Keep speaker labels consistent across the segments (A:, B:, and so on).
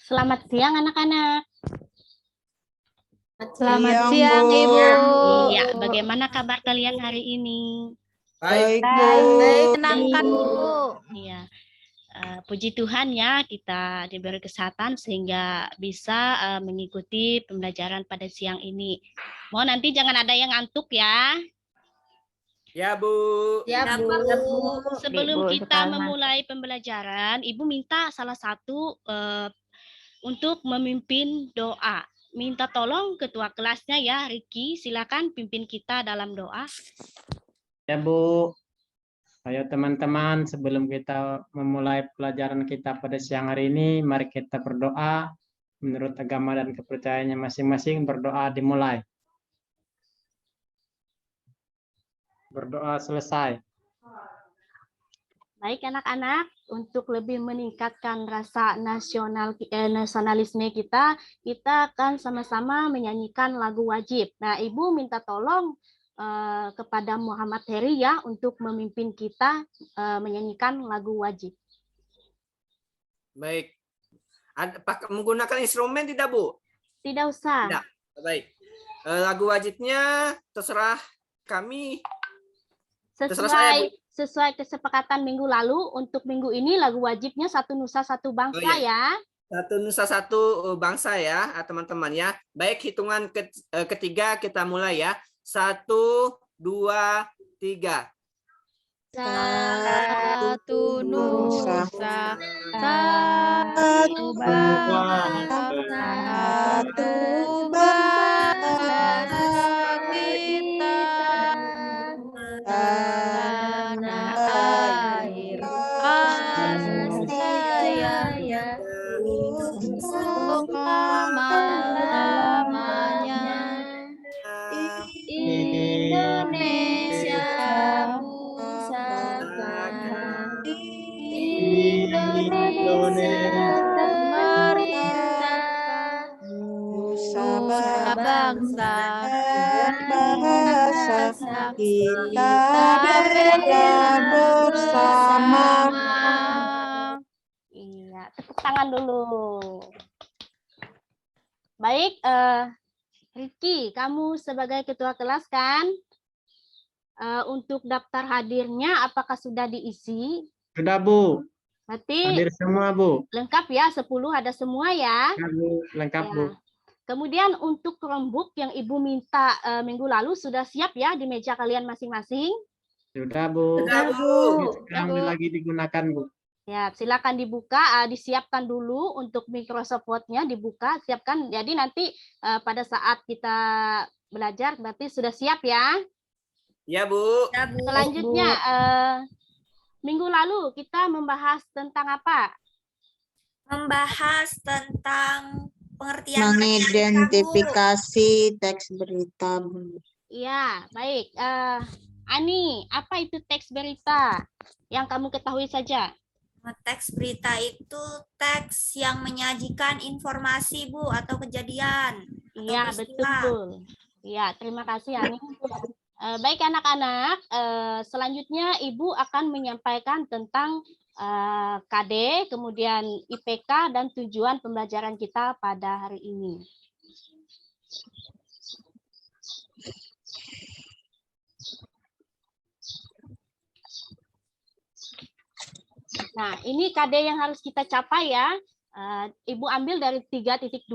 A: Selamat siang anak-anak.
B: Selamat siang, Ibu.
A: Iya, bagaimana kabar kalian hari ini?
B: Baik, menyenangkan, Bu.
A: Iya, puji Tuhan ya kita diberi kesehatan sehingga bisa mengikuti pembelajaran pada siang ini. Mohon nanti jangan ada yang ngantuk ya.
C: Ya, Bu.
B: Ya, Bu.
A: Sebelum kita memulai pembelajaran, Ibu minta salah satu untuk memimpin doa. Minta tolong ketua kelasnya ya, Ricky, silakan pimpin kita dalam doa.
D: Ya, Bu. Ayo teman-teman, sebelum kita memulai pelajaran kita pada siang hari ini, mari kita berdoa. Menurut agama dan kepercayaannya masing-masing, berdoa dimulai. Berdoa selesai.
A: Baik anak-anak, untuk lebih meningkatkan rasa nasionalisme kita akan sama-sama menyanyikan lagu wajib. Nah, Ibu minta tolong kepada Muhammad Heri ya untuk memimpin kita menyanyikan lagu wajib.
C: Baik. Menggunakan instrumen tidak, Bu?
A: Tidak usah.
C: Tidak. Baik. Lagu wajibnya terserah kami. Terserah saya, Bu.
A: Sesuai kesepakatan minggu lalu, untuk minggu ini lagu wajibnya Satu Nusa Satu Bangsa ya.
C: Satu Nusa Satu Bangsa ya, teman-teman ya. Baik, hitungan ketiga kita mulai ya. 1, 2, 3.
B: Satu Nusa, satu bangsa, satu bangsa kita. Tanah air Asia untuk lama-lamanya. Indonesia pusaka, Indonesia memerintah, Nusa bangsa bahasa kita bela bersama.
A: Iya, tepuk tangan dulu. Baik, Ricky, kamu sebagai ketua kelas kan? Untuk daftar hadirnya apakah sudah diisi?
D: Sudah, Bu.
A: Berarti
D: Hadir semua, Bu.
A: lengkap ya, 10 ada semua ya?
D: Ya, Bu. Lengkap,
A: Ya.
D: Bu.
A: Kemudian untuk Chromebook yang Ibu minta minggu lalu sudah siap ya di meja kalian masing-masing?
D: Sudah, Bu.
C: Sudah, Bu.
D: Sekarang lagi digunakan, Bu.
A: Ya, silakan dibuka, disiapkan dulu untuk Microsoft Word-nya dibuka, siapkan. Jadi nanti pada saat kita belajar berarti sudah siap ya.
C: Ya, Bu.
A: Selanjutnya minggu lalu kita membahas tentang apa?
E: Membahas tentang pengertian
F: mengidentifikasi teks berita, Bu.
A: Iya, baik. Ani, apa itu teks berita? Yang kamu ketahui saja.
E: teks berita itu teks yang menyajikan informasi, Bu, atau kejadian.
A: Iya, betul. Iya, terima kasih Ani. Baik anak-anak, selanjutnya Ibu akan menyampaikan tentang KD, kemudian IPK, dan tujuan pembelajaran kita pada hari ini. Nah, ini KD yang harus kita capai ya. Ibu ambil dari 3.2,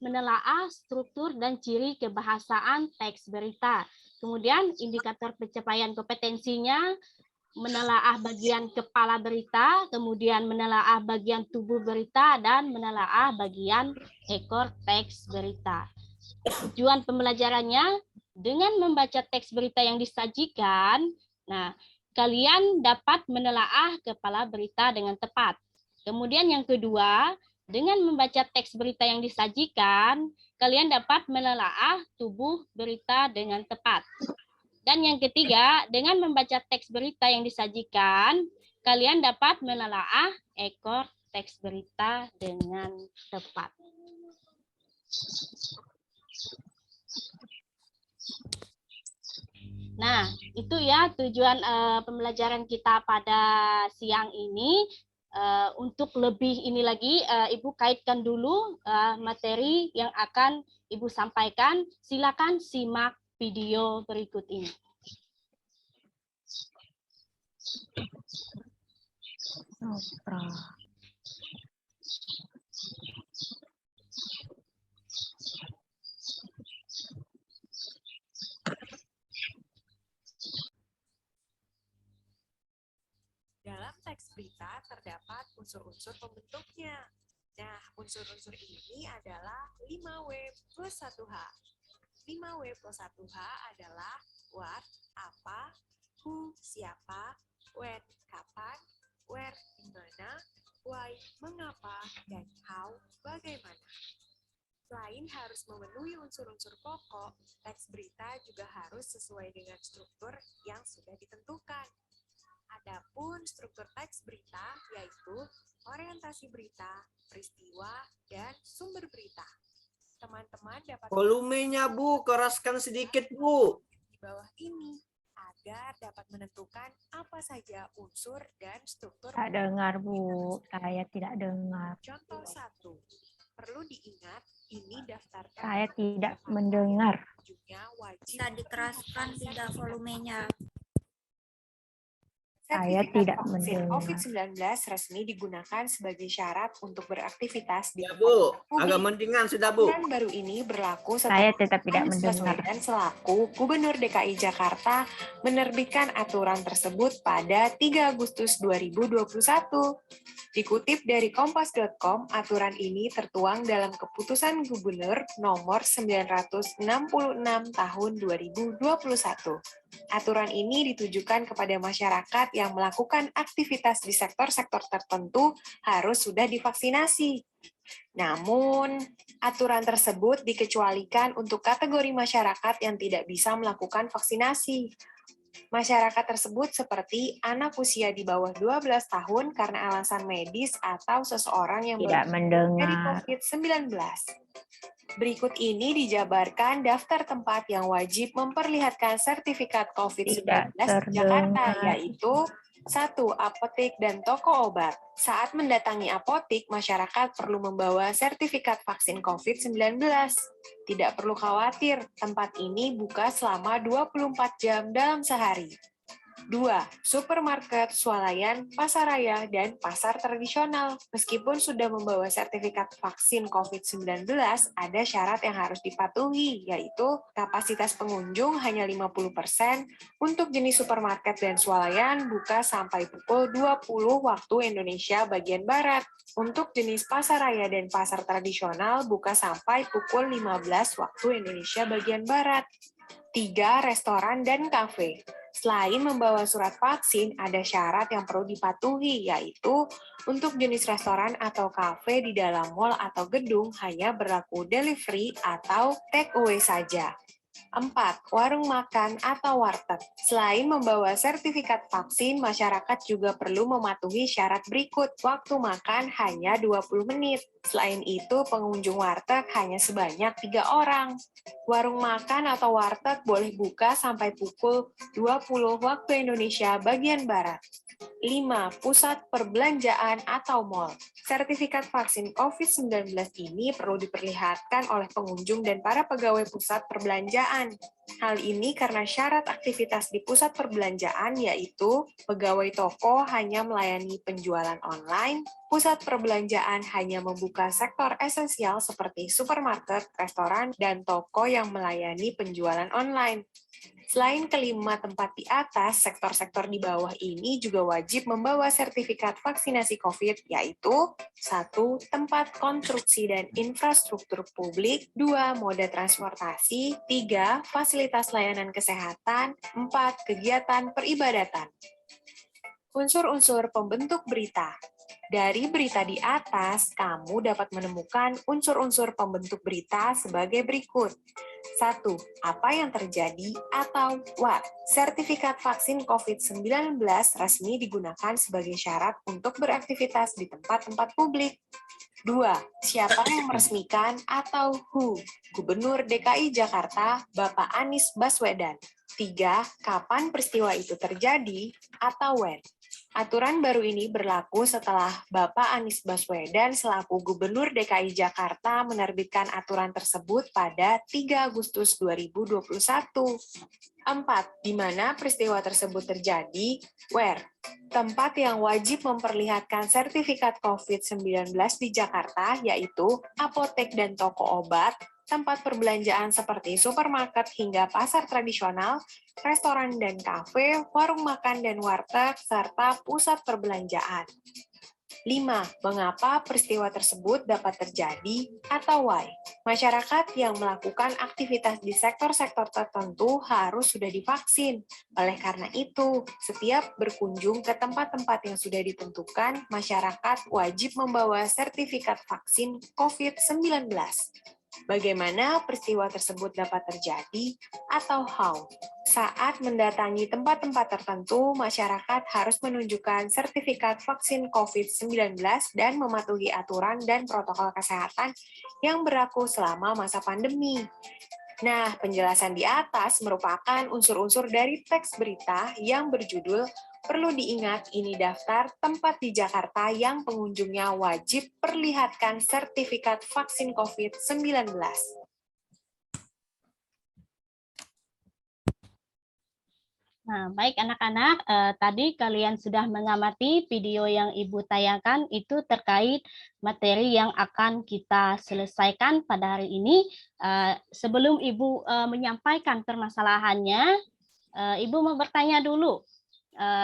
A: menelaah struktur dan ciri kebahasaan teks berita. Kemudian indikator pencapaian kompetensinya, menelaah bagian kepala berita, kemudian menelaah bagian tubuh berita, dan menelaah bagian ekor teks berita. Tujuan pembelajarannya, dengan membaca teks berita yang disajikan, nah, kalian dapat menelaah kepala berita dengan tepat. Kemudian yang kedua, dengan membaca teks berita yang disajikan, kalian dapat menelaah tubuh berita dengan tepat. Dan yang ketiga, dengan membaca teks berita yang disajikan, kalian dapat menelaah ekor teks berita dengan tepat. Nah, itu ya tujuan pembelajaran kita pada siang ini. Untuk lebih ini lagi, Ibu kaitkan dulu materi yang akan Ibu sampaikan. Silakan simak video berikut ini.
F: Dalam teks berita terdapat unsur-unsur pembentuknya. Nah, unsur-unsur ini adalah 5W plus 1H. 5W plus 1H adalah what, apa, who, siapa, when, kapan, where, di mana, why, mengapa, dan how, bagaimana. Selain harus memenuhi unsur-unsur pokok, teks berita juga harus sesuai dengan struktur yang sudah ditentukan. Adapun struktur teks berita yaitu orientasi berita, peristiwa, dan sumber berita. Teman-teman dapat
C: Volumenya Bu, keraskan sedikit Bu.
F: di bawah ini agar dapat menentukan apa saja unsur dan struktur.
B: Tak dengar, Bu. Saya tidak dengar.
F: Contoh 1. Perlu diingat, ini daftar
B: Saya tidak mendengar.
F: ujungnya wajib.
E: Bisa dikeraskan tidak volumenya.
B: Saya tidak
G: vaksin
B: mendengar.
G: COVID-19 resmi digunakan sebagai syarat untuk beraktivitas di
C: Ya Bu,
G: publik.
C: agak mendingan sudah Bu.
G: Aturan baru ini berlaku
B: Saya
G: setelah
B: tetap tidak
G: Anies
B: mendengar.
G: Baswedan selaku Gubernur DKI Jakarta menerbitkan aturan tersebut pada 3 Agustus 2021. Dikutip dari kompas.com, aturan ini tertuang dalam Keputusan Gubernur Nomor 966 Tahun 2021. Aturan ini ditujukan kepada masyarakat yang melakukan aktivitas di sektor-sektor tertentu harus sudah divaksinasi. Namun, aturan tersebut dikecualikan untuk kategori masyarakat yang tidak bisa melakukan vaksinasi. Masyarakat tersebut seperti anak usia di bawah 12 tahun karena alasan medis atau seseorang yang
B: Tidak
G: dari
B: mendengar.
G: COVID-19. Berikut ini dijabarkan daftar tempat yang wajib memperlihatkan sertifikat COVID-19
B: Tidak
G: di Jakarta,
B: terdengar.
G: yaitu 1. Apotek dan toko obat. Saat mendatangi apotek, masyarakat perlu membawa sertifikat vaksin COVID-19. Tidak perlu khawatir, tempat ini buka selama 24 jam dalam sehari. 2. Supermarket, swalayan, pasar raya, dan pasar tradisional. Meskipun sudah membawa sertifikat vaksin COVID-19, ada syarat yang harus dipatuhi, yaitu kapasitas pengunjung hanya 50%, untuk jenis supermarket dan swalayan buka sampai pukul 20 waktu Indonesia bagian Barat. Untuk jenis pasar raya dan pasar tradisional buka sampai pukul 15 waktu Indonesia bagian Barat. 3. Restoran dan kafe. Selain membawa surat vaksin, ada syarat yang perlu dipatuhi, yaitu untuk jenis restoran atau kafe di dalam mal atau gedung hanya berlaku delivery atau take away saja. 4. Warung makan atau warteg. Selain membawa sertifikat vaksin, masyarakat juga perlu mematuhi syarat berikut. Waktu makan hanya 20 menit. Selain itu, pengunjung warteg hanya sebanyak 3 orang. Warung makan atau warteg boleh buka sampai pukul 20 waktu Indonesia bagian Barat. 5. Pusat perbelanjaan atau mal. Sertifikat vaksin COVID-19 ini perlu diperlihatkan oleh pengunjung dan para pegawai pusat perbelanjaan. Hal ini karena syarat aktivitas di pusat perbelanjaan yaitu pegawai toko hanya melayani penjualan online, pusat perbelanjaan hanya membuka sektor esensial seperti supermarket, restoran, dan toko yang melayani penjualan online. Selain kelima tempat di atas, sektor-sektor di bawah ini juga wajib membawa sertifikat vaksinasi COVID, yaitu 1. Tempat konstruksi dan infrastruktur publik, 2. Moda transportasi, 3. Fasilitas layanan kesehatan, 4. Kegiatan peribadatan. Unsur-unsur pembentuk berita. Dari berita di atas, kamu dapat menemukan unsur-unsur pembentuk berita sebagai berikut. 1. Apa yang terjadi atau what? Sertifikat vaksin COVID-19 resmi digunakan sebagai syarat untuk beraktivitas di tempat-tempat publik. 2. Siapa yang meresmikan atau who? Gubernur DKI Jakarta, Bapak Anies Baswedan. 3. Kapan peristiwa itu terjadi atau when. Aturan baru ini berlaku setelah Bapak Anies Baswedan selaku Gubernur DKI Jakarta menerbitkan aturan tersebut pada 3 Agustus 2021. 4. Di mana peristiwa tersebut terjadi, where. Tempat yang wajib memperlihatkan sertifikat COVID-19 di Jakarta yaitu apotek dan toko obat, tempat perbelanjaan seperti supermarket hingga pasar tradisional, restoran dan kafe, warung makan dan warteg, serta pusat perbelanjaan. 5. Mengapa peristiwa tersebut dapat terjadi atau why? Masyarakat yang melakukan aktivitas di sektor-sektor tertentu harus sudah divaksin. Oleh karena itu, setiap berkunjung ke tempat-tempat yang sudah ditentukan, masyarakat wajib membawa sertifikat vaksin COVID-19. Bagaimana peristiwa tersebut dapat terjadi atau how? Saat mendatangi tempat-tempat tertentu, masyarakat harus menunjukkan sertifikat vaksin COVID-19 dan mematuhi aturan dan protokol kesehatan yang berlaku selama masa pandemi. Nah, penjelasan di atas merupakan unsur-unsur dari teks berita yang berjudul perlu diingat ini daftar tempat di Jakarta yang pengunjungnya wajib perlihatkan sertifikat vaksin COVID-19.
A: Nah, baik anak-anak, tadi kalian sudah mengamati video yang Ibu tayangkan itu terkait materi yang akan kita selesaikan pada hari ini. Sebelum Ibu menyampaikan permasalahannya, Ibu mau bertanya dulu.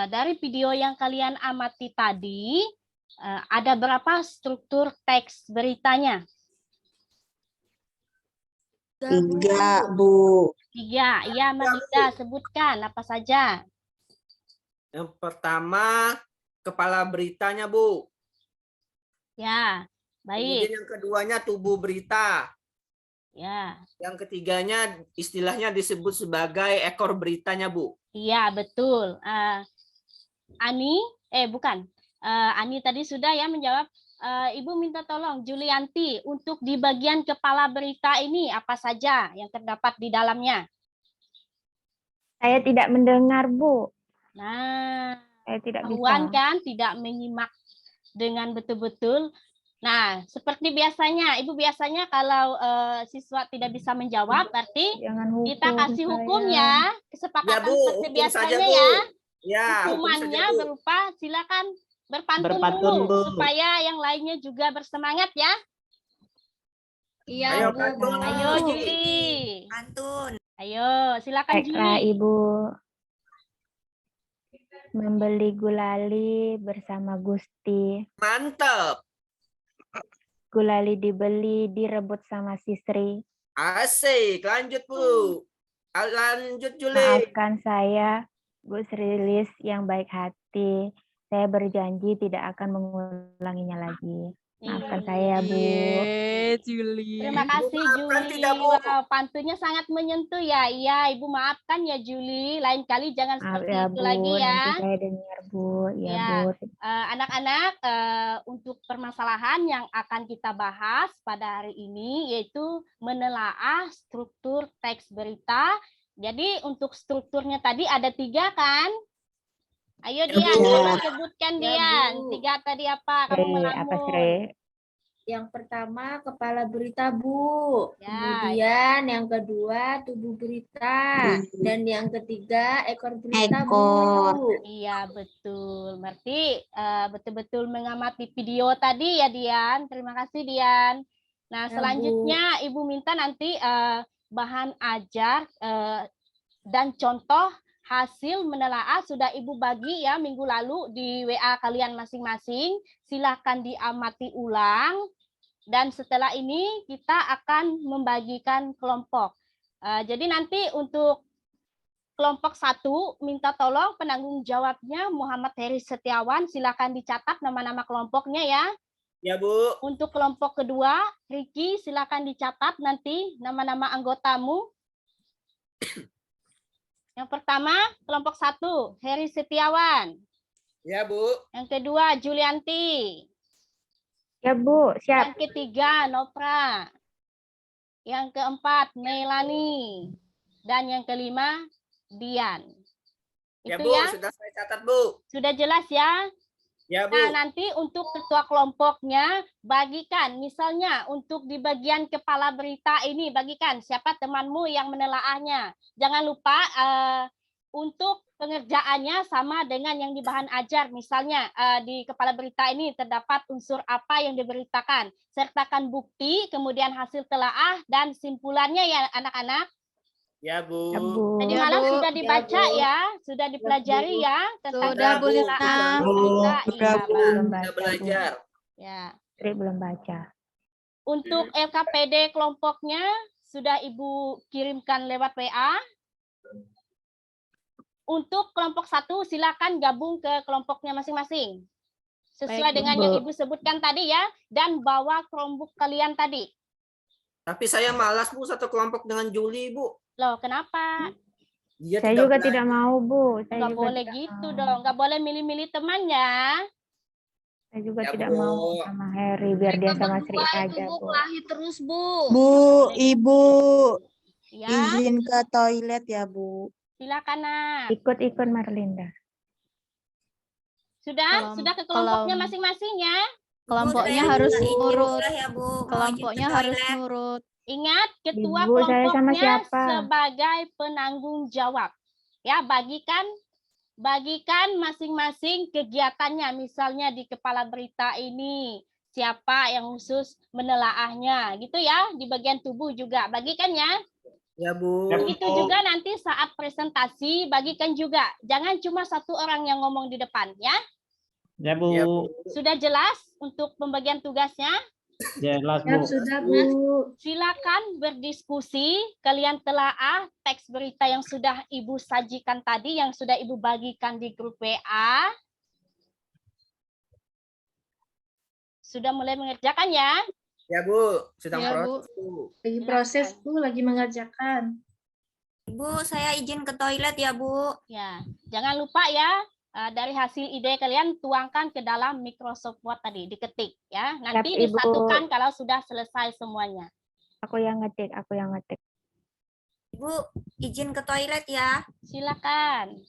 A: Dari video yang kalian amati tadi, ada berapa struktur teks beritanya?
H: 3, Bu.
A: 3. Ya, Marida, sebutkan apa saja.
C: Yang pertama, kepala beritanya, Bu.
A: Ya, baik.
C: Kemudian yang keduanya tubuh berita.
A: Ya.
C: Yang ketiganya istilahnya disebut sebagai ekor beritanya, Bu.
A: Iya, betul. Ani, bukan. Ani tadi sudah ya menjawab. Ibu minta tolong Julianti untuk di bagian kepala berita ini apa saja yang terdapat di dalamnya?
B: Saya tidak mendengar, Bu.
A: Nah,
B: Saya tidak
A: Puan
B: bisa.
A: kan tidak menyimak dengan betul-betul. Nah, seperti biasanya, Ibu biasanya kalau siswa tidak bisa menjawab, berarti
B: Jangan hukum
A: kita kasih hukum
B: saya.
A: ya,
C: Ya,
A: kesepakatan
C: Bu,
A: seperti
C: hukum
A: biasanya
C: saja, Bu.
A: ya.
C: Ya, hukum saja,
A: Hukumannya
C: Bu.
A: berupa silakan berpantun
D: Berpantun,
A: dulu
D: Bu.
A: supaya yang lainnya juga bersemangat ya.
E: Iya,
C: Ayo,
E: Bu.
C: pantun.
A: Ayo Juli.
E: Pantun.
A: Ayo, silakan
B: Baiklah,
A: Juli.
B: Ibu. Membeli gulali bersama Gusti.
C: Mantap.
B: Gulali dibeli, direbut sama si Sri.
C: Asik. Lanjut, Bu. Lanjut, Juli.
B: Maafkan saya, Bu Sri Lilis yang baik hati. Saya berjanji tidak akan mengulanginya lagi. Maafkan saya, Bu.
I: Juli.
A: Terima kasih
C: maafkan
A: Juli.
C: tidak, Bu.
A: Wow, pantunnya sangat menyentuh ya. Iya, Ibu maafkan ya Juli. Lain kali jangan
B: Maaf
A: seperti
B: ya,
A: itu
B: Bu.
A: lagi ya.
B: Nanti saya dengar, Bu. Ya,
A: Ya.
B: Bu.
A: Anak-anak, untuk permasalahan yang akan kita bahas pada hari ini yaitu menelaah struktur teks berita. Jadi untuk strukturnya tadi ada 3 kan? Ayo
C: Ya,
A: Dian,
C: Bu.
A: coba sebutkan
E: Ya,
A: Dian.
E: Bu.
A: 3 tadi apa? Kamu
B: Sri, apa
A: melamun.
B: Sri?
J: Yang pertama kepala berita, Bu.
A: Ya.
J: Kemudian yang kedua tubuh berita. Dan yang ketiga ekor berita,
H: Ekor.
J: Bu.
A: Iya, betul. Berarti betul-betul mengamati video tadi ya Dian. Terima kasih Dian. Nah,
J: Ya,
A: selanjutnya Ibu minta nanti bahan ajar dan contoh hasil menelaah sudah Ibu bagi ya minggu lalu di WA kalian masing-masing. Silahkan diamati ulang. Dan setelah ini kita akan membagikan kelompok. Jadi nanti untuk kelompok 1 minta tolong penanggung jawabnya Muhammad Heri Setiawan. Silakan dicatat nama-nama kelompoknya ya.
C: Ya, Bu.
A: Untuk kelompok kedua, Riki silakan dicatat nanti nama-nama anggotamu. Yang pertama, kelompok 1, Heri Setiawan.
C: Ya, Bu.
A: Yang kedua, Julianti.
B: Ya, Bu. Siap.
A: Yang ketiga, Nopra. Yang keempat, Melani. Dan yang kelima, Dian.
C: Ya
A: Itu
C: Bu,
A: ya.
C: sudah saya catat Bu.
A: Sudah jelas ya?
C: Ya Bu.
A: Nah, nanti untuk ketua kelompoknya bagikan, misalnya untuk di bagian kepala berita ini bagikan siapa temanmu yang menelaahnya. Jangan lupa untuk pengerjaannya sama dengan yang di bahan ajar. Misalnya di kepala berita ini terdapat unsur apa yang diberitakan. Sertakan bukti, kemudian hasil telaah dan simpulannya ya anak-anak.
C: Ya Bu.
A: Tadi
J: Ya,
A: malam
J: Bu.
A: sudah dibaca
J: Ya, Bu.
A: ya, sudah dipelajari ya tentang
I: Sudah, Bu
A: penggunaan
I: Lina.
A: berita. Iya,
B: Belum
C: Kita
B: baca, Bu.
C: belajar.
A: ya.
B: Sri belum baca.
A: Untuk LKPD kelompoknya sudah Ibu kirimkan lewat WA. Untuk kelompok 1 silakan gabung ke kelompoknya masing-masing. Sesuai
I: Baik, Bu.
A: dengan yang Ibu sebutkan tadi ya, dan bawa Chromebook kalian tadi.
C: Tapi saya malas Bu satu kelompok dengan Juli Bu.
A: Loh, kenapa?
C: Dia
B: Saya juga tidak mau, Bu. Saya
A: Nggak
B: juga
A: boleh
B: tidak
A: gitu
B: mau.
A: dong, nggak boleh milih-milih teman ya.
B: Saya juga
C: Ya,
B: tidak
C: Bu.
B: mau sama Harry, biar dia sama Sri saja, Bu.
J: Kelahi terus, Bu.
H: Bu, Ibu,
A: Ya,
H: izin ke toilet ya, Bu.
A: silakan nak.
B: Ikut-ikut Marlinda.
A: Sudah ke kelompoknya masing-masing ya.
I: Kelompoknya
E: Bu, saya
I: harus
E: minta izin
I: nurut.
E: juga ya, Bu. Mau izin ke
I: Kelompoknya harus
E: toilet.
I: nurut.
A: Ingat, ketua
B: Ibu, saya sama
A: kelompoknya
B: siapa?
A: sebagai penanggung jawab. Ya, bagikan masing-masing kegiatannya. Misalnya di kepala berita ini, siapa yang khusus menelaahnya. Gitu ya, di bagian tubuh juga. Bagikan ya.
C: Ya Bu.
A: Begitu juga nanti saat presentasi, bagikan juga. Jangan cuma satu orang yang ngomong di depan, ya.
D: Ya Bu.
C: Ya Bu.
A: Sudah jelas untuk pembagian tugasnya?
D: Jelas Bu.
J: Sudah, Bu.
A: Silakan berdiskusi. Kalian telaah teks berita yang sudah Ibu sajikan tadi, yang sudah Ibu bagikan di grup WA. Sudah mulai mengerjakan ya?
C: Ya Bu, sedang
I: Ya, Bu.
C: proses Bu.
J: Lagi proses, Bu. Lagi mengerjakan.
E: Bu, saya izin ke toilet ya, Bu.
A: Ya, jangan lupa ya. Dari hasil ide kalian tuangkan ke dalam Microsoft Word tadi, diketik ya. Nanti
B: Siap, Ibu.
A: disatukan kalau sudah selesai semuanya.
B: Aku yang ngetik.
E: Bu, izin ke toilet ya.
A: Silakan.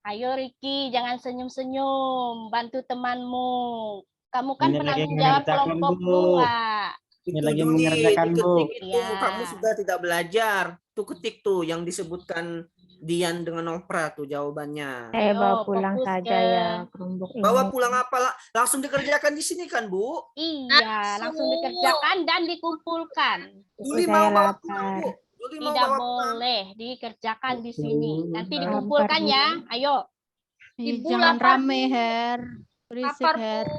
A: Ayo Riki, jangan senyum-senyum, bantu temanmu. Kamu kan
D: Ini lagi
A: penanggung jawab
D: mengerjakan,
A: kelompok
D: Bu.
A: 2.
D: Ini
C: Itu
D: lagi
C: Juli,
D: mengerjakan, Bu.
C: diketik itu.
A: Ya.
C: Kamu sudah tidak belajar. Tuh ketik tuh yang disebutkan Dian dengan Nopra tuh jawabannya.
B: Saya
A: Ayo,
B: bawa pulang
A: fokus
B: saja
A: ke-
B: ya Chromebook ini.
C: Bawa pulang apa? Langsung dikerjakan di sini kan Bu?
A: Iya, langsung dikerjakan dan dikumpulkan.
C: Juli
B: Saya
C: mau bawa
B: lapar.
C: pulang Bu. Juli mau
A: Tidak
C: bawa pulang.
A: boleh dikerjakan di sini. Nanti
B: Lapar,
A: dikumpulkan
B: Bu.
A: ya. Ayo,
J: Ibu
I: Jangan
J: lapar,
I: rame,
J: Bu.
I: Her. Berisik,
J: Lapar,
I: Her.
J: Bu.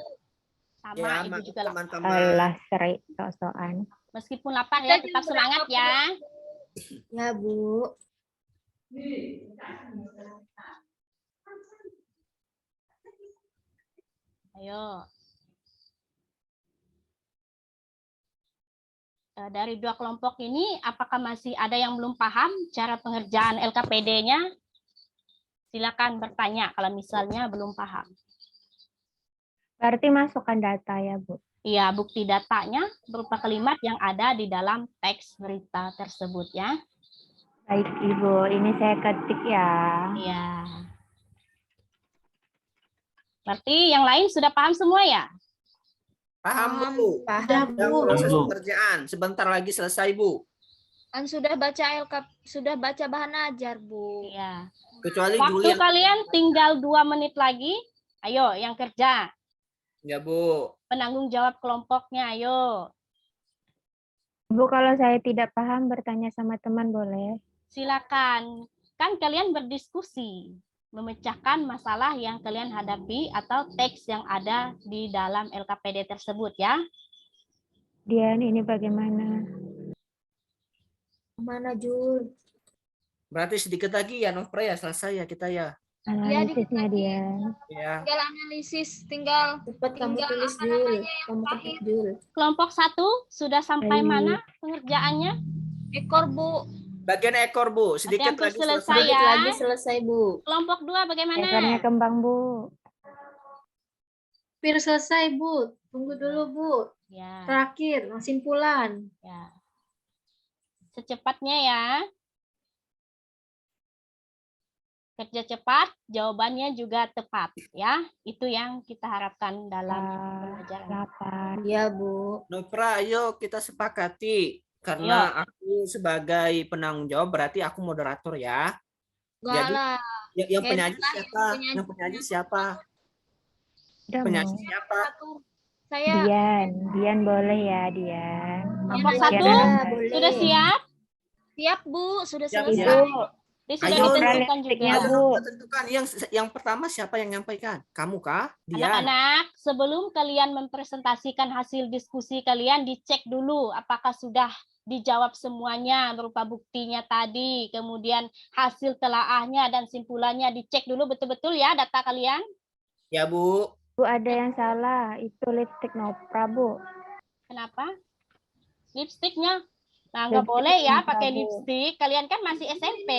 A: sama
C: Ya,
A: Ibu
C: maaf
A: juga lapar.
C: teman-teman.
B: Alah, Sri, sok-sokan.
A: Meskipun lapar ya, tetap semangat ya.
J: Ya, Bu.
A: Ayo. Dari dua kelompok ini, apakah masih ada yang belum paham cara pengerjaan LKPD-nya? Silakan bertanya kalau misalnya belum paham.
B: Berarti masukkan data ya, Bu.
A: Iya, bukti datanya berupa kalimat yang ada di dalam teks berita tersebut ya.
B: Baik, Ibu. Ini saya ketik ya.
A: Iya. Berarti yang lain sudah paham semua ya?
C: Paham Bu?
J: Paham,
C: Sedang
J: Bu.
C: proses
D: Bu.
C: pengerjaan. Sebentar lagi selesai Bu.
J: Kan sudah baca bahan ajar, Bu.
A: Iya.
C: Kecuali Juli
A: Waktu
C: yang...
A: kalian tinggal 2 menit lagi. Ayo, yang kerja.
C: Ya Bu.
A: Penanggung jawab kelompoknya, ayo.
B: Bu, kalau saya tidak paham bertanya sama teman boleh?
A: Silakan. Kan kalian berdiskusi. Memecahkan masalah yang kalian hadapi atau teks yang ada di dalam LKPD tersebut ya.
B: Dian, ini bagaimana?
J: Mana, Jul?
C: Berarti sedikit lagi ya Nopra ya selesai ya kita ya.
B: Analisisnya Dian.
C: Ya.
J: Tinggal analisis, cepat kamu tulis, Jul. Kamu ketik, Jul.
A: Kelompok 1 sudah sampai
B: Baik.
A: mana pengerjaannya?
J: Ekor, Bu.
C: Bagian ekor Bu, sedikit
A: hampir
C: lagi
A: selesai
C: selesai.
A: ya.
J: Lagi selesai, Bu.
A: Kelompok 2 bagaimana?
B: Ekornya kembang, Bu.
J: Hampir selesai, Bu. Tunggu dulu, Bu.
A: Ya,
J: Terakhir, simpulan.
A: ya. Secepatnya ya. Kerja cepat, jawabannya juga tepat ya. Itu yang kita harapkan dalam pelajaran.
B: Lapar.
J: Iya, Bu.
C: Nopra, ayo kita sepakati. Karena aku sebagai penanggung jawab berarti aku moderator ya.
J: Enggak
C: Jadi
J: lah.
C: yang
J: Heri
C: penyaji
J: lah
C: siapa?
J: yang
C: Yang penyaji siapa?
B: Udah
C: Penyaji
B: mau.
C: siapa?
J: Saya
B: Dian boleh ya, Dian.
A: Kelompok
J: Dian
A: satu
J: aja, boleh.
A: sudah siap?
J: Siap, Bu. Sudah
C: Siap,
J: selesai.
C: ya.
A: Ini sudah
C: Ayo,
A: ditentukan
B: lipstiknya,
A: juga.
B: Bu.
C: Kita tentukan yang pertama siapa yang nyampaikan? Kamu kah? Dian.
A: Anak-anak, sebelum kalian mempresentasikan hasil diskusi kalian, dicek dulu apakah sudah dijawab semuanya berupa buktinya tadi, kemudian hasil telaahnya dan simpulannya dicek dulu betul-betul ya data kalian.
C: Ya, Bu.
B: Bu, ada yang salah. Itu lipstik Nopra, Bu.
A: Kenapa? Lipstiknya? Nah,
B: Lipstik
A: nggak boleh ya
B: Nopra,
A: pakai
B: Bu.
A: lipstik. Kalian kan masih SMP.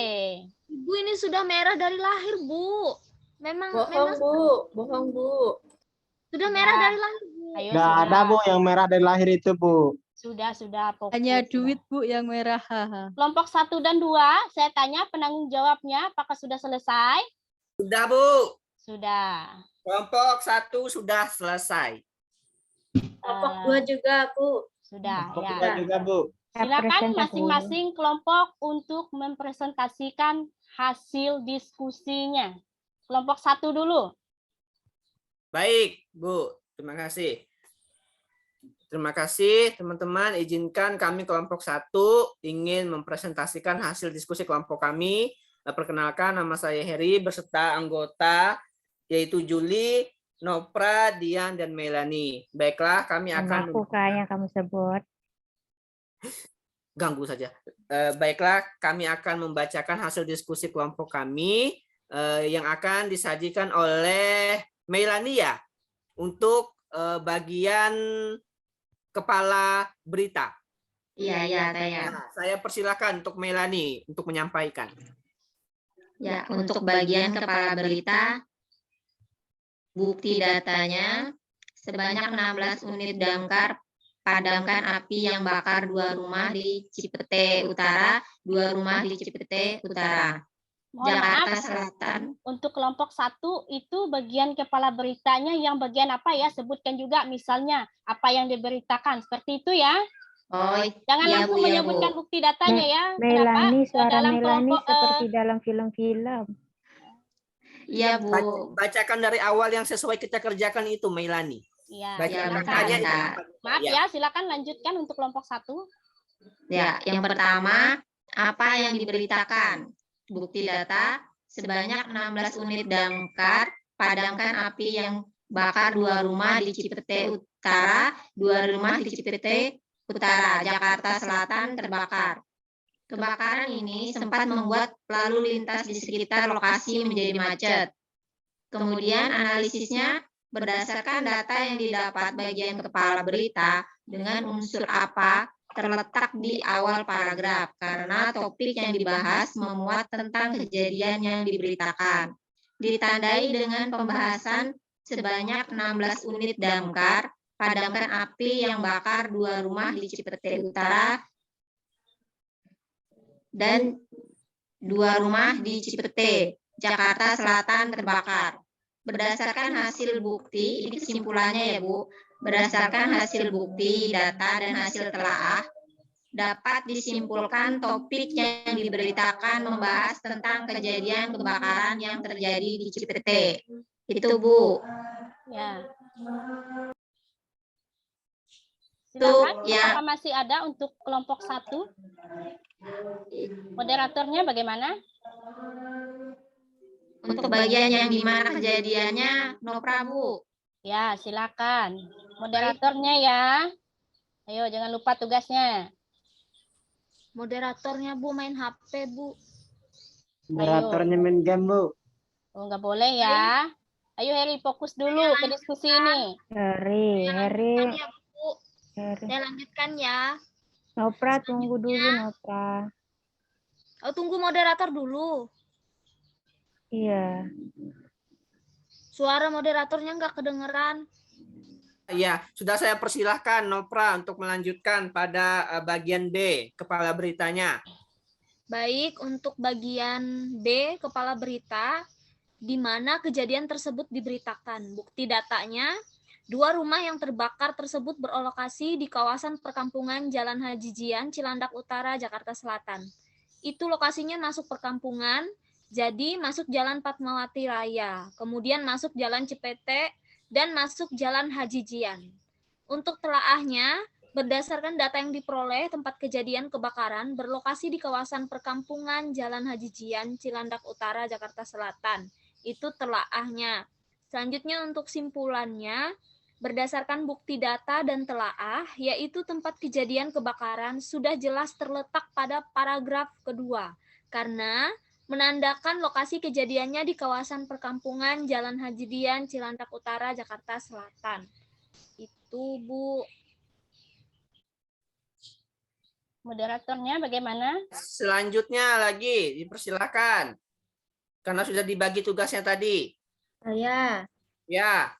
J: Ibu ini sudah merah dari lahir, Bu. Memang
I: Bohong, Bu.
J: sudah merah dari lahir, Bu.
A: Ayo,
D: Nggak
A: sudah.
D: ada, Bu, yang merah dari lahir itu, Bu.
A: Sudah, fokus.
I: Hanya
A: Sudah.
I: duit, Bu, yang merah.
A: Kelompok 1 dan 2, saya tanya penanggung jawabnya apakah sudah selesai?
C: Sudah, Bu.
A: Sudah.
C: Kelompok 1 sudah selesai.
J: Kelompok
A: Eh,
J: 2 juga, Bu.
A: Sudah,
D: Kelompok
A: ya.
D: dua juga, Bu.
A: Silakan
B: Presentasi.
A: masing-masing kelompok untuk mempresentasikan hasil diskusinya. Kelompok 1 dulu.
C: Baik, Bu. Terima kasih. Terima kasih, teman-teman. Izinkan kami kelompok 1 ingin mempresentasikan hasil diskusi kelompok kami. Perkenalkan, nama saya Heri beserta anggota yaitu Juli, Nopra, Dian, dan Melanie. Baiklah, kami akan
B: Aku kayaknya kamu sebut.
C: ganggu saja. Baiklah, kami akan membacakan hasil diskusi kelompok kami yang akan disajikan oleh Melanie ya untuk bagian kepala berita.
K: Iya, saya.
C: Nah, saya persilakan untuk Melanie untuk menyampaikan.
K: Ya, untuk bagian kepala berita, bukti datanya sebanyak 16 unit damkar padamkan api yang bakar 2 rumah di Cipete Utara, 2 rumah di Cipete Utara,
A: Mohon
K: Jakarta
A: maaf,
K: Selatan.
A: untuk kelompok 1 itu bagian kepala beritanya yang bagian apa ya? Sebutkan juga misalnya apa yang diberitakan. Seperti itu ya.
K: Oh,
A: Jangan
K: iya,
A: langsung
K: Bu, ya,
A: menyebutkan
K: Bu.
A: bukti datanya ya.
B: Melanie,
A: Kenapa?
B: suara
A: Dalam
B: Melanie
A: kelompok
B: seperti dalam film-film.
K: Iya, Bu.
C: Bacakan dari awal yang sesuai kita kerjakan itu, Melanie.
A: ya,
C: Bacakan
A: silakan.
C: hanya itu.
A: Maaf ya, silakan lanjutkan untuk kelompok 1.
K: Ya, yang pertama, apa yang diberitakan? Bukti data sebanyak 16 unit damkar padamkan api yang bakar 2 rumah di Cipete Utara, 2 rumah di Cipete Utara, Jakarta Selatan terbakar. Kebakaran ini sempat membuat lalu lintas di sekitar lokasi menjadi macet. Kemudian analisisnya berdasarkan data yang didapat bagian kepala berita dengan unsur apa terletak di awal paragraf karena topik yang dibahas memuat tentang kejadian yang diberitakan. Ditandai dengan pembahasan sebanyak 16 unit damkar padamkan api yang bakar 2 rumah di Cipete Utara dan 2 rumah di Cipete, Jakarta Selatan terbakar. Berdasarkan hasil bukti, ini kesimpulannya ya Bu, berdasarkan hasil bukti, data, dan hasil telaah, dapat disimpulkan topik yang diberitakan membahas tentang kejadian kebakaran yang terjadi di Cipete. Itu Bu.
A: Ya.
K: Silakan,
A: Silakan, apa masih ada untuk kelompok 1? Moderatornya bagaimana?
K: Untuk bagian yang di mana kejadiannya, Nopra Bu.
A: Ya, silakan. Moderatornya ya. Ayo, jangan lupa tugasnya.
J: Moderatornya, Bu, main HP, Bu.
D: Moderatornya main game, Bu.
A: Oh, nggak boleh ya. Ayo Heri, fokus dulu ke diskusi ini.
B: Heri.
J: Ya, Bu. Saya lanjutkan ya.
B: Nopra, tunggu dulu, Nopra.
J: Oh, tunggu moderator dulu.
B: Iya.
J: Suara moderatornya nggak kedengeran.
C: Ya, sudah saya persilahkan Nopra untuk melanjutkan pada bagian B, kepala beritanya.
L: Baik, untuk bagian B, kepala berita, di mana kejadian tersebut diberitakan. Bukti datanya, 2 rumah yang terbakar tersebut berlokasi di kawasan perkampungan Jalan Haji Jian, Cilandak Utara, Jakarta Selatan. Itu lokasinya masuk perkampungan, jadi masuk Jalan Fatmawati Raya, kemudian masuk Jalan Cipete, dan masuk Jalan Haji Jian. Untuk telaahnya, berdasarkan data yang diperoleh, tempat kejadian kebakaran berlokasi di kawasan perkampungan Jalan Haji Jian, Cilandak Utara, Jakarta Selatan. Itu telaahnya. Selanjutnya untuk simpulannya, berdasarkan bukti data dan telaah, yaitu tempat kejadian kebakaran sudah jelas terletak pada paragraf kedua, karena menandakan lokasi kejadiannya di kawasan perkampungan Jalan Haji Jian, Cilandak Utara, Jakarta Selatan. Itu, Bu.
A: Moderatornya bagaimana?
C: Selanjutnya lagi, dipersilakan. Karena sudah dibagi tugasnya tadi.
J: Saya
C: Ya,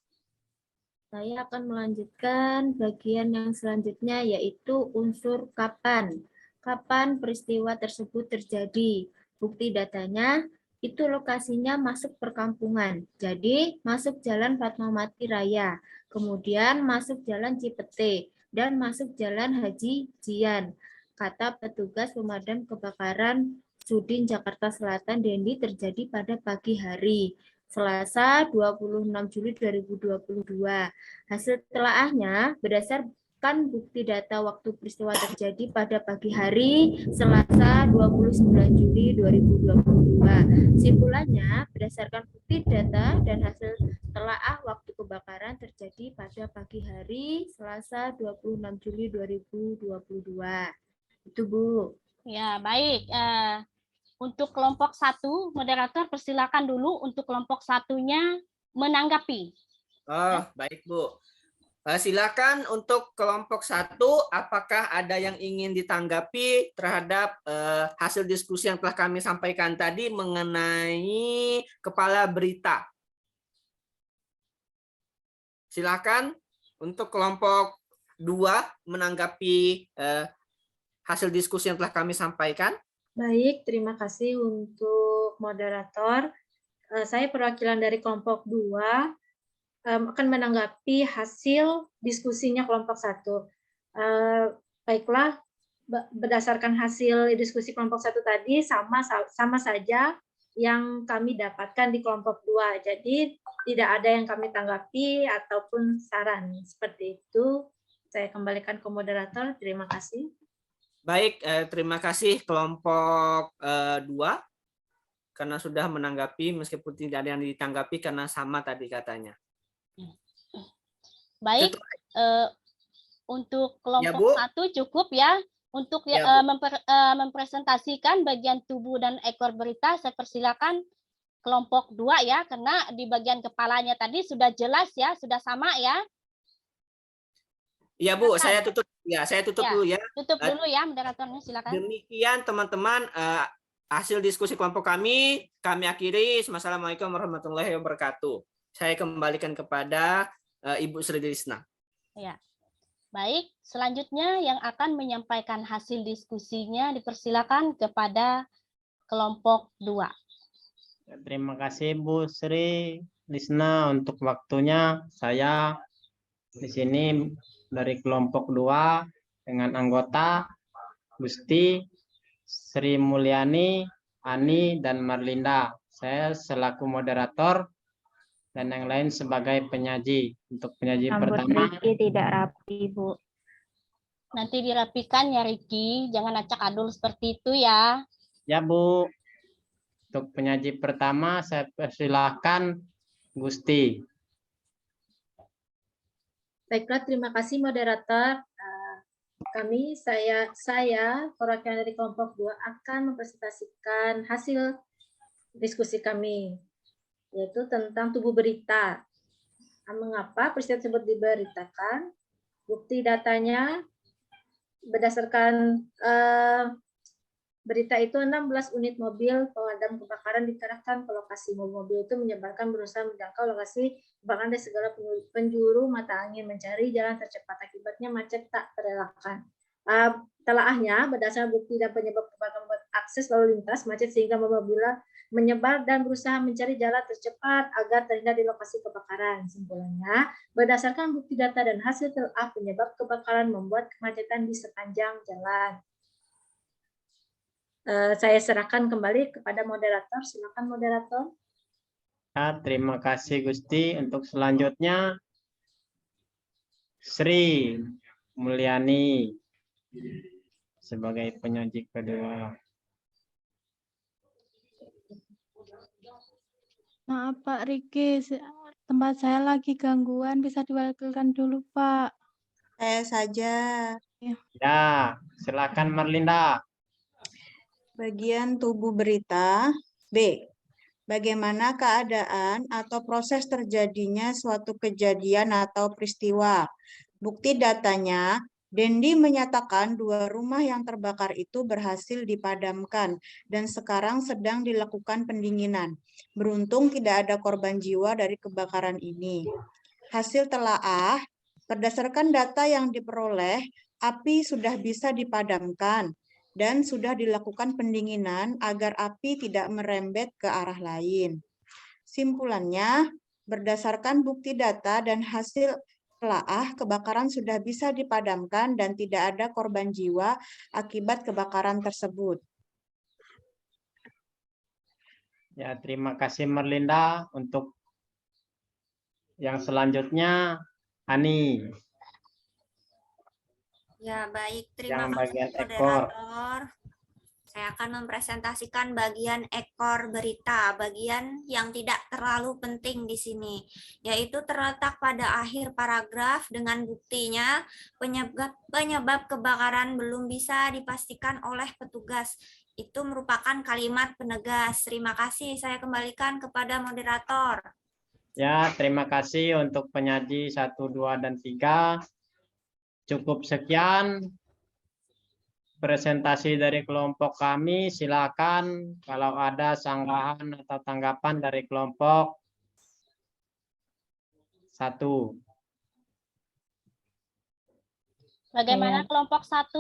J: akan melanjutkan bagian yang selanjutnya, yaitu unsur kapan. Kapan peristiwa tersebut terjadi. Bukti datanya itu lokasinya masuk perkampungan. Jadi masuk Jalan Fatmawati Raya, kemudian masuk Jalan Cipete, dan masuk Jalan Haji Jian. Kata petugas pemadam kebakaran Sudin Jakarta Selatan Dendi terjadi pada pagi hari Selasa 26 Juli 2022. Hasil telaahnya berdasarkan bukti data waktu peristiwa terjadi pada pagi hari Selasa 29 Juli 2022. Simpulannya berdasarkan bukti data dan hasil telaah waktu kebakaran terjadi pada pagi hari Selasa 26 Juli 2022. Itu, Bu.
A: Ya, baik. Untuk kelompok 1, moderator persilakan dulu untuk kelompok 1-nya menanggapi.
C: oh baik Bu. Silakan untuk kelompok 1, apakah ada yang ingin ditanggapi terhadap hasil diskusi yang telah kami sampaikan tadi mengenai kepala berita? Silakan untuk kelompok 2 menanggapi hasil diskusi yang telah kami sampaikan.
M: Baik, terima kasih untuk moderator. Saya perwakilan dari kelompok 2 akan menanggapi hasil diskusinya kelompok 1. Baiklah, berdasarkan hasil diskusi kelompok 1 tadi sama saja yang kami dapatkan di kelompok 2. Jadi tidak ada yang kami tanggapi ataupun saran. Seperti itu. Saya kembalikan ke moderator. Terima kasih.
C: Baik, terima kasih kelompok 2 karena sudah menanggapi meskipun tidak ada yang ditanggapi karena sama tadi katanya.
A: Baik, untuk kelompok 1 cukup ya. Untuk mempresentasikan bagian tubuh dan ekor berita, saya persilakan kelompok 2 ya, karena di bagian kepalanya tadi sudah jelas ya, sudah sama ya.
C: Iya Bu, saya tutup dulu ya.
A: Tutup dulu ya, moderatornya silakan.
C: Demikian teman-teman hasil diskusi kelompok kami akhiri. Wassalamualaikum warahmatullahi wabarakatuh. Saya kembalikan kepada Ibu Sri Lisna.
A: Ya. Baik, selanjutnya yang akan menyampaikan hasil diskusinya dipersilakan kepada kelompok 2.
D: Terima kasih Bu Sri Lisna untuk waktunya. Saya di sini dari kelompok 2 dengan anggota Gusti, Sri Mulyani, Ani, dan Marlinda. Saya selaku moderator dan yang lain sebagai penyaji. Untuk penyaji pertama.
B: Riki tidak rapi, Bu.
A: Nanti dirapikan ya Riki, jangan acak adul seperti itu ya.
D: Ya Bu. Untuk penyaji pertama saya persilahkan Gusti.
M: Baiklah, terima kasih moderator. Saya perwakilan dari kelompok 2 akan mempresentasikan hasil diskusi kami, yaitu tentang tubuh berita. Mengapa peristiwa tersebut diberitakan? Bukti datanya berdasarkan berita itu 16 unit mobil pemadam kebakaran dikerahkan ke lokasi. Mobil itu menyebarkan berusaha menjangkau lokasi kebakaran dari segala penjuru mata angin, mencari jalan tercepat. Akibatnya macet tak terelakkan. Telaahnya berdasarkan bukti dan penyebab kebakaran membuat akses lalu lintas macet sehingga mobil menyebar dan berusaha mencari jalan tercepat agar terhindar di lokasi kebakaran. Kesimpulannya, berdasarkan bukti data dan hasil telaah penyebab kebakaran membuat kemacetan di sepanjang jalan. Saya serahkan kembali kepada moderator. Silakan moderator.
D: Ya, terima kasih Gusti. Untuk selanjutnya Sri Mulyani sebagai penyaji kedua.
I: Maaf Pak Riki, tempat saya lagi gangguan, bisa diwakilkan dulu Pak.
H: Saya saja.
D: Ya, silakan Marlinda.
H: Bagian tubuh berita. B. Bagaimana keadaan atau proses terjadinya suatu kejadian atau peristiwa. Bukti datanya, Dendi menyatakan 2 rumah yang terbakar itu berhasil dipadamkan dan sekarang sedang dilakukan pendinginan. Beruntung tidak ada korban jiwa dari kebakaran ini. Hasil telaah, berdasarkan data yang diperoleh, api sudah bisa dipadamkan dan sudah dilakukan pendinginan agar api tidak merembet ke arah lain. Simpulannya, berdasarkan bukti data dan hasil telaah, kebakaran sudah bisa dipadamkan dan tidak ada korban jiwa akibat kebakaran tersebut.
D: Ya, terima kasih Marlinda. Untuk yang selanjutnya Ani.
E: Ya, baik. Terima
D: Yang
E: kasih
D: bagian ekor.
E: moderator. Saya akan mempresentasikan bagian ekor berita, bagian yang tidak terlalu penting di sini, yaitu terletak pada akhir paragraf dengan buktinya penyebab kebakaran belum bisa dipastikan oleh petugas. Itu merupakan kalimat penegas. Terima kasih, saya kembalikan kepada moderator.
D: Ya, terima kasih untuk penyaji 1, 2, dan 3. Cukup sekian presentasi dari kelompok kami. Silakan kalau ada sanggahan atau tanggapan dari kelompok 1.
A: Bagaimana kelompok 1?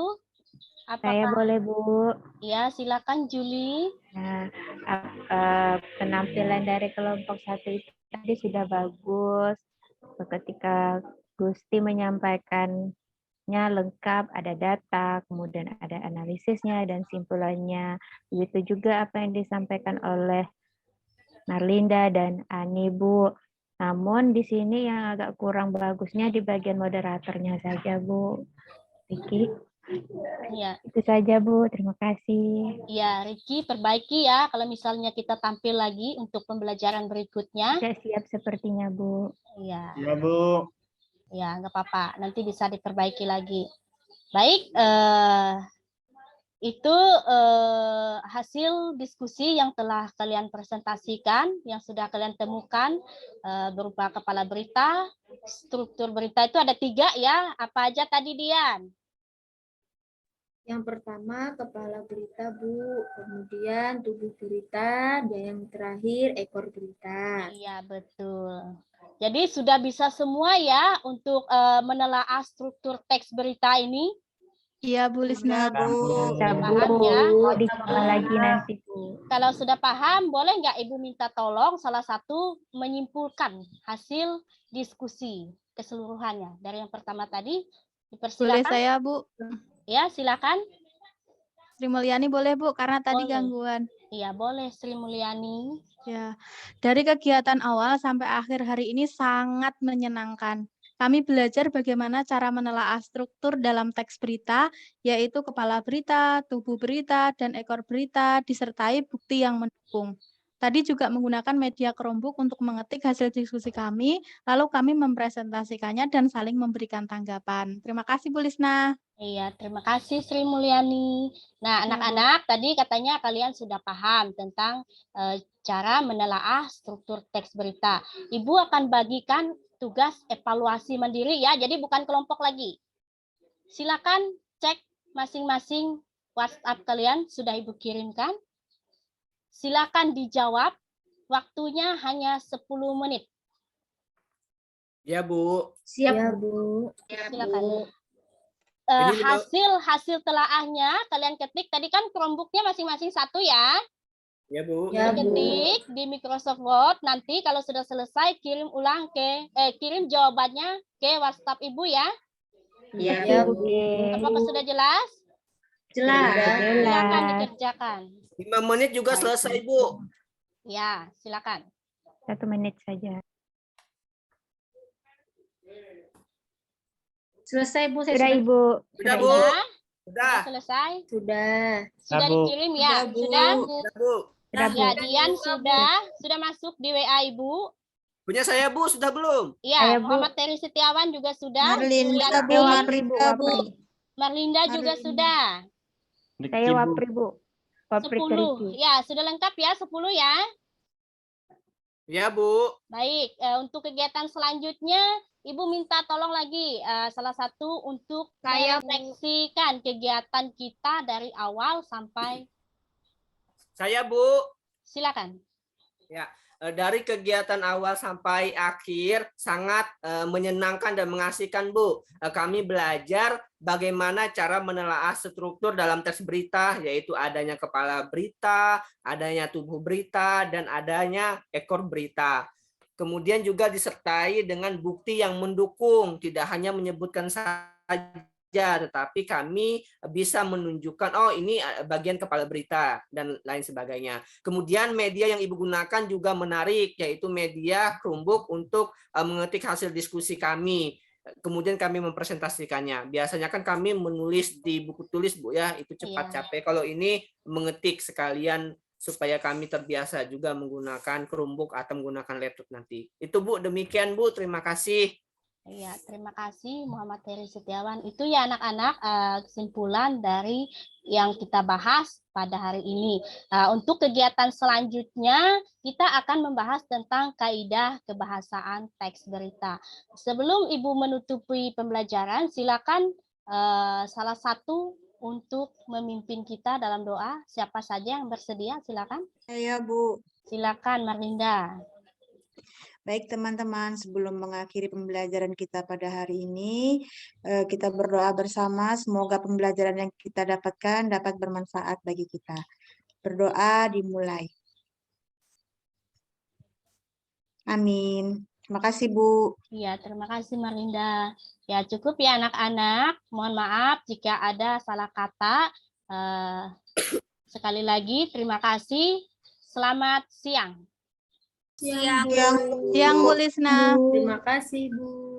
B: Saya boleh, Bu.
A: Ya, silakan Juli.
B: Nah, penampilan dari kelompok 1 itu tadi sudah bagus. Ketika Gusti menyampaikannya lengkap, ada data, kemudian ada analisisnya dan simpulannya. Begitu juga apa yang disampaikan oleh Marlinda dan Ani, Bu. Namun di sini yang agak kurang bagusnya di bagian moderatornya saja, Bu. Riki.
A: Ya.
B: Itu saja, Bu. Terima kasih.
A: Ya, Riki, perbaiki ya kalau misalnya kita tampil lagi untuk pembelajaran berikutnya.
B: Sudah siap sepertinya, Bu.
A: Iya.
D: Ya, Bu.
A: Ya, nggak apa-apa. Nanti bisa diperbaiki lagi. Baik, itu hasil diskusi yang telah kalian presentasikan, yang sudah kalian temukan berupa kepala berita, struktur berita itu ada 3 ya. Apa aja tadi, Dian?
J: Yang pertama kepala berita, Bu. Kemudian tubuh berita, dan yang terakhir ekor berita.
A: Iya, betul. Jadi sudah bisa semua ya untuk menelaah struktur teks berita ini?
I: Iya, Bu Lisna.
H: Bu.
A: Paham ya?
B: Ditambah lagi nanti, Bu.
A: Kalau sudah paham, boleh nggak Ibu minta tolong salah satu menyimpulkan hasil diskusi keseluruhannya. Dari yang pertama tadi, dipersilakan.
I: Boleh saya, Bu?
A: Ya, silakan.
I: Sri Mulyani boleh, Bu, karena tadi
A: Boleh.
I: gangguan.
A: Iya, boleh Sri Mulyani.
I: Ya, dari kegiatan awal sampai akhir hari ini sangat menyenangkan. Kami belajar bagaimana cara menelaah struktur dalam teks berita, yaitu kepala berita, tubuh berita, dan ekor berita, disertai bukti yang mendukung. Tadi juga menggunakan media Chromebook untuk mengetik hasil diskusi kami, lalu kami mempresentasikannya dan saling memberikan tanggapan. Terima kasih, Bu Lisna.
A: Iya, terima kasih Sri Mulyani. Nah, anak-anak, tadi katanya kalian sudah paham tentang cara menelaah struktur teks berita. Ibu akan bagikan tugas evaluasi mandiri ya, jadi bukan kelompok lagi. Silakan cek masing-masing WhatsApp kalian, sudah Ibu kirimkan. Silakan dijawab, waktunya hanya 10 menit.
C: Ya, Bu.
J: Siap, Bu.
A: Silakan.
C: Ini
A: hasil telaahnya kalian ketik. Tadi kan Chromebook-nya masing-masing satu ya.
C: Ya, Bu.
A: Ketik di Microsoft Word. Nanti kalau sudah selesai kirim ulang kirim jawabannya ke WhatsApp Ibu ya.
K: Ya, Bu.
A: Apakah sudah jelas?
M: Jelas.
A: Silakan dikerjakan.
C: 5 menit juga selesai, Bu.
A: Ya, silakan.
B: 1 menit saja.
M: Selesai, Bu.
B: Sudah, Ibu.
C: Sudah, Bu.
A: Sudah selesai?
J: Sudah.
A: Sudah
D: Bu.
A: dikirim ya? Sudah?
C: Sudah, Bu.
A: Ya, Dian sudah masuk di WA Ibu.
C: Punya saya, Bu, sudah belum?
A: Iya, Muhammad Teri Setiawan juga sudah.
H: Marlinda, Bu.
A: Marlinda juga sudah.
B: Saya Wapri, Bu. Wapri
A: 10. Ya, sudah lengkap ya, 10 ya.
C: Ya, Bu.
A: Baik, untuk kegiatan selanjutnya, Ibu minta tolong lagi salah satu untuk merefleksikan kegiatan kita dari awal sampai.
C: Saya, Bu.
A: Silakan.
C: Ya, dari kegiatan awal sampai akhir sangat menyenangkan dan mengasihkan, Bu. Kami belajar bagaimana cara menelaah struktur dalam teks berita, yaitu adanya kepala berita, adanya tubuh berita, dan adanya ekor berita. Kemudian juga disertai dengan bukti yang mendukung, tidak hanya menyebutkan saja, tetapi kami bisa menunjukkan, oh ini bagian kepala berita, dan lain sebagainya. Kemudian media yang Ibu gunakan juga menarik, yaitu media Chromebook untuk mengetik hasil diskusi kami. Kemudian kami mempresentasikannya. Biasanya kan kami menulis di buku tulis, Bu, ya, itu cepat capek. Kalau ini mengetik sekalian supaya kami terbiasa juga menggunakan Chromebook atau menggunakan laptop nanti. Itu, Bu, demikian, Bu. Terima kasih.
A: Iya, terima kasih Muhammad Teri Setiawan. Itu ya anak-anak kesimpulan dari yang kita bahas pada hari ini. Untuk kegiatan selanjutnya kita akan membahas tentang kaidah kebahasaan teks berita. Sebelum Ibu menutupi pembelajaran, silakan salah satu untuk memimpin kita dalam doa. Siapa saja yang bersedia, silakan.
H: Saya, Bu.
A: Silakan, Marlinda.
H: Baik teman-teman, sebelum mengakhiri pembelajaran kita pada hari ini, kita berdoa bersama, semoga pembelajaran yang kita dapatkan dapat bermanfaat bagi kita. Berdoa dimulai. Amin. Terima kasih, Bu.
A: Iya, terima kasih Marlinda. Ya, cukup ya anak-anak. Mohon maaf jika ada salah kata. Sekali lagi, terima kasih. Selamat siang.
I: Siang, Bu Lisna.
J: Terima kasih, Bu.